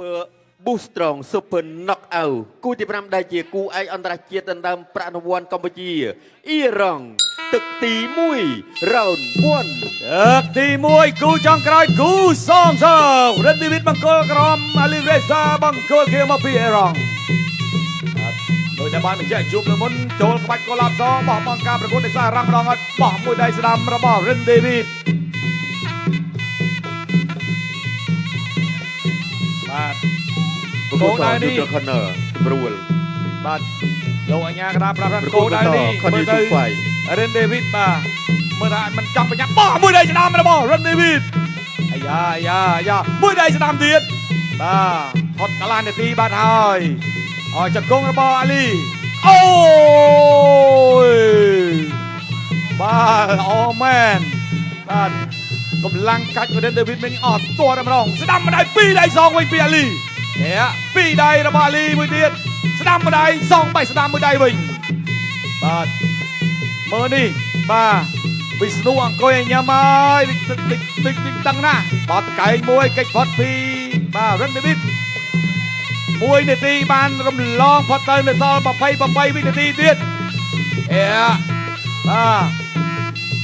Super Boostrong Super Knockout គូទី5ដែលជាគូឯកអន្តរជាតិដណ្ដើមប្រាក់រង្វាន់កម្ពុជាអ៊ីរ៉ង់ទឹកទី1 Round 1ទឹកទី1គូចុងក្រោយគូសំសើរិទ្ធិវិទ្យបង្គោលក្រមអាលីរេសាបង្គោលខៀវមកពីអេរ៉ង់ដោយតែបានបញ្ជាក់ជួបលើមុនចូលក្បាច់កូឡាប់សបោះបង់ការប្រកួតនៃសារ៉ាំម្ដងអត់បោះមួយដៃស្ដាំរបស់រិនដេវីតបាទគោលដៅនេះប្រួលបាទលោកអញ្ញាកដាប្រាប់ថាគោលដៅនេះមើលទៅរិនដេវីតបាទមើលថាមិនចង់បញ្ញាបោះមួយដៃស្ដាំរបស់រិនដេវីតអាយ៉ាមួយដៃស្ដាំទៀតបាទផុតកន្លះនាទីបាត់ហើយចង្គង់របស់អាលីអូយបាទអូមែនបាទកម្លាំងកាច់របស់ដេវីតមិនអត់ទាត់តែម្ដងស្ដាំម្ដាយ2ដៃសងវិញពីអាលី2ដៃរបស់អាលីមួយទៀតស្ដាំម្ដាយសងបែកស្ដាំមួយដៃវិញបាទមើលនេះបាទវិស្ណុអង្គុយញ៉ាំហើយតិចដឹងណាបត់កែងមួយកិច្ចផុតពីបាទរិនដេវីត1នាទីបានរំលងផុតទៅនៅសល់28វិនាទីទៀតបាទ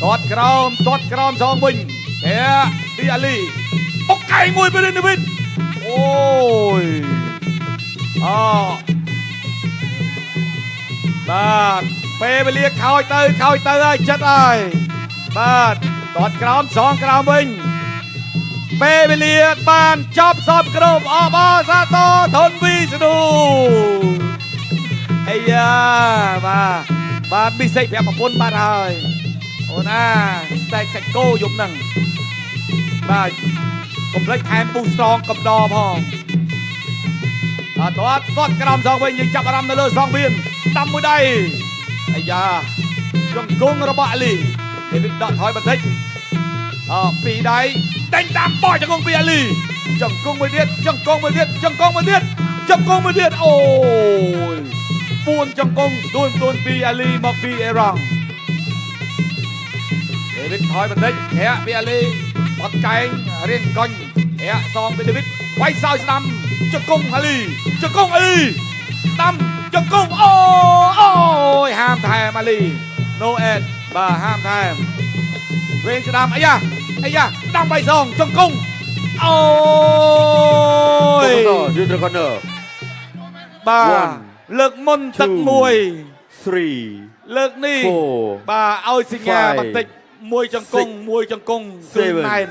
ទាត់ក្រោមសងវិញពីអាលីបុកកែងមួយពីរិនដេវីតអូយបាទពេលវេលាខោចទៅហើយចិត្តហើយបាទទាត់ក្រោមសងក្រោមវិញពេលវេលាបានចប់សពគ្រប់អបអសាទរធនវិស្ណុអាយ៉ាបាទមីសេកប្រាប់ប្រពន្ធបាត់ហើយអូនស្តែកសាច់គោយប់ហ្នឹងបាទកុំភ្លេចថែម Boostrong កំដរផងទាត់ក្រោមសងវិញយើងចាប់អារម្មណ៍នៅលើសងវៀនដាំមួយដៃអាយ៉ាជង្គង់របស់អាលីនេះវាដកថយបន្តិច2ដៃដេញតាមបោះជង្គង់ពីអាលីជង្គង់មួយទៀតអូយ4ជង្គង់ទួនពីអាលីមកពីអេរ៉ង់ដេវីតថយបន្តិចពីអាលីបត់កែងរៀងកុញសងពីដេវីតវាយសោយស្ដាំជង្គង់អាលីស្ដាំជង្គង់អូយហាមថែមអាលី no end បាទហាមថែមវែងស្ដាំអាយ៉ាស្ដាំវាយសងជង្គង់អូយយូត្រកនឺបាទលើកមុនទឹក1 3លើកនេះបាទឲ្យសញ្ញាបន្តិចមួយជង្គង់គឺណែន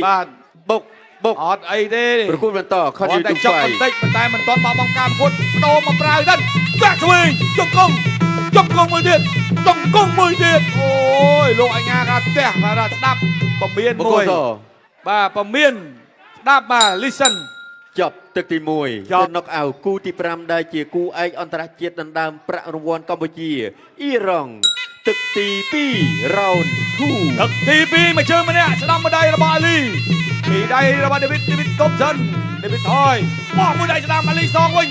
បាទបុកអត់អីទេប្រគួតបន្តខនយូទូចប់បន្តិចប៉ុន្តែមិនទាន់បោះបង់ការប្រកួតបដូរមកប្រើទៅបាក់ឆ្វេងជង្គង់មួយទៀតអូយលោកអញ្ញាកាផ្ទះបាទស្ដាប់ពមៀនមួយបាទពមៀនស្ដាប់បាទ listen ចប់ទឹកទី1ទៅណុកអាវគូទី5ដែលជាគូឯកអន្តរជាតិដណ្ដើមប្រាក់រង្វាន់កម្ពុជាអ៊ីរ៉ង់ទឹកទី2 Round 2ទឹកទី2មួយជើងម្នាក់ស្ដាំម្ដាយរបស់អាលីពីដៃរបស់ដេវីតតបសិនដេវីតថយបោះមួយដៃស្ដាំអាលីសងវិញ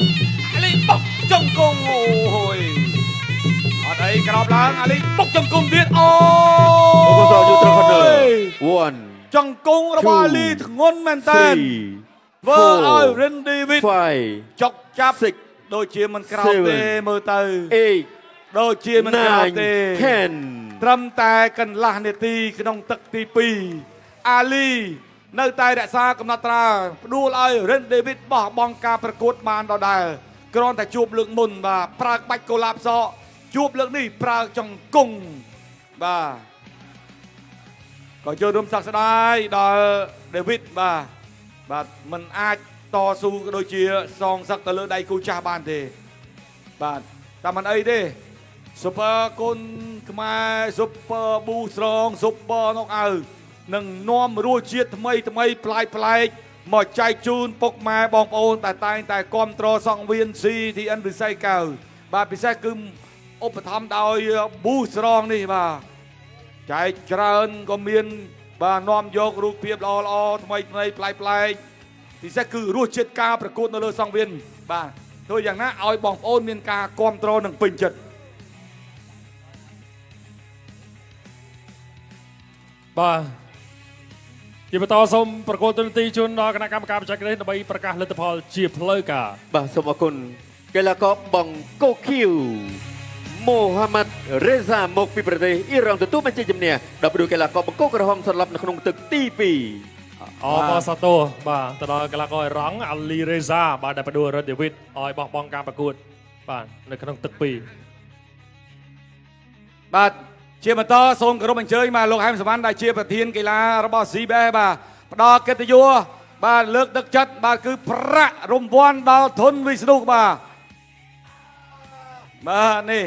អាលីបុកជង្គង់អូយអត់អីក្រោបឡើងអាលីបុកជង្គង់ទៀតអូយូត្រកនឺ1ជង្គង់របស់អាលីធ្ងន់មែនតើធ្វើឲ្យរិនឌីវីតចុកចាប់ដូចជាមិនក្រោបទេមើលទៅដូចជាមិនក្រោបទេត្រឹមតែកន្លះនាទីក្នុងទឹកទី2អាលីនៅតែរក្សាកំណត់ត្រាផ្ដួលឲ្យរិនដេវីតបោះបង់ការប្រកួតបានដដែលគ្រាន់តែជួបលើកមុនបាទប្រើក្បាច់កូឡាប់សជួបលើកនេះប្រើចង្គង់បាទក៏ចូលរួមសោកស្ដាយដល់ដេវីតបាទมันអាចតស៊ូដូចជាសងសឹកទៅលើដៃគូចាស់បានទេបាទតែមិនអីទេ Super គុណខ្មែរ Super Boostrong Super Knockout នឹងនាំរសជាតិថ្មីប្លែកមកចែកជូនពុកម៉ែបងប្អូនតែតែងតែគ្រប់គ្រងសង្វៀន CTN វិស័យកៅបាទពិសេសគឺឧបត្ថម្ភដោយ Boostrong នេះបាទចែកច្រើនក៏មានបាទនាំយករូបភាពល្អថ្មីប្លែកពិសេសគឺរសជាតិការប្រកួតនៅលើសង្វៀនបាទធ្វើយ៉ាងណាឲ្យបងប្អូនមានការគ្រប់គ្រងនិងពេញចិត្តបាទ ជាបន្តសូមប្រកួតទូនទីជូនដល់គណៈកម្មការបច្ចេកទេសដើម្បីប្រកាសលទ្ធផលជាផ្លូវការ បាទសូមអរគុណកីឡាករបង្គោលឃីវមូហាម៉ាត់រេហ្សាមកពីប្រទេសអ៊ីរ៉ង់ទទួលបានជ័យជំនះដល់ប្រដួយកីឡាករបង្គោលក្រហមសន្លប់នៅក្នុងទឹកទី2 អបសាទរបាទទៅដល់កីឡាករអេរ៉ង់អាលីរេហ្សាបាទដែលបដួលរ៉ាឌីវីតឲ្យបោះបង់ការប្រកួតបាទនៅក្នុងទឹក2 បាទជាបន្តសូមគោរពអញ្ជើញបាទលោកហែមសវណ្ណដែលជាប្រធានកីឡារបស់ CBA បាទផ្ដល់កិត្តិយសបាទលើកទឹកចិត្តបាទគឺប្រាក់រង្វាន់ដល់ធនវិស្ណុបាទនេះ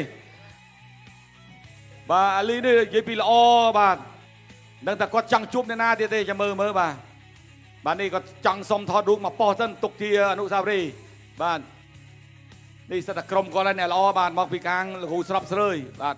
បាទអាលីនេះនិយាយពីល្អបាទដឹងតែគាត់ចង់ជួបអ្នកណាទៀតទេចាំមើលបាទនេះគាត់ចង់សុំថតរូបមកប៉ុស្តិ៍សិនទុកជាអនុស្សាវរីយ៍បាទនេះសិតតែក្រុមគាត់ហើយអ្នកល្អបាទមកពីខាងលោកគ្រូស្រាប់ស្រើយបាទ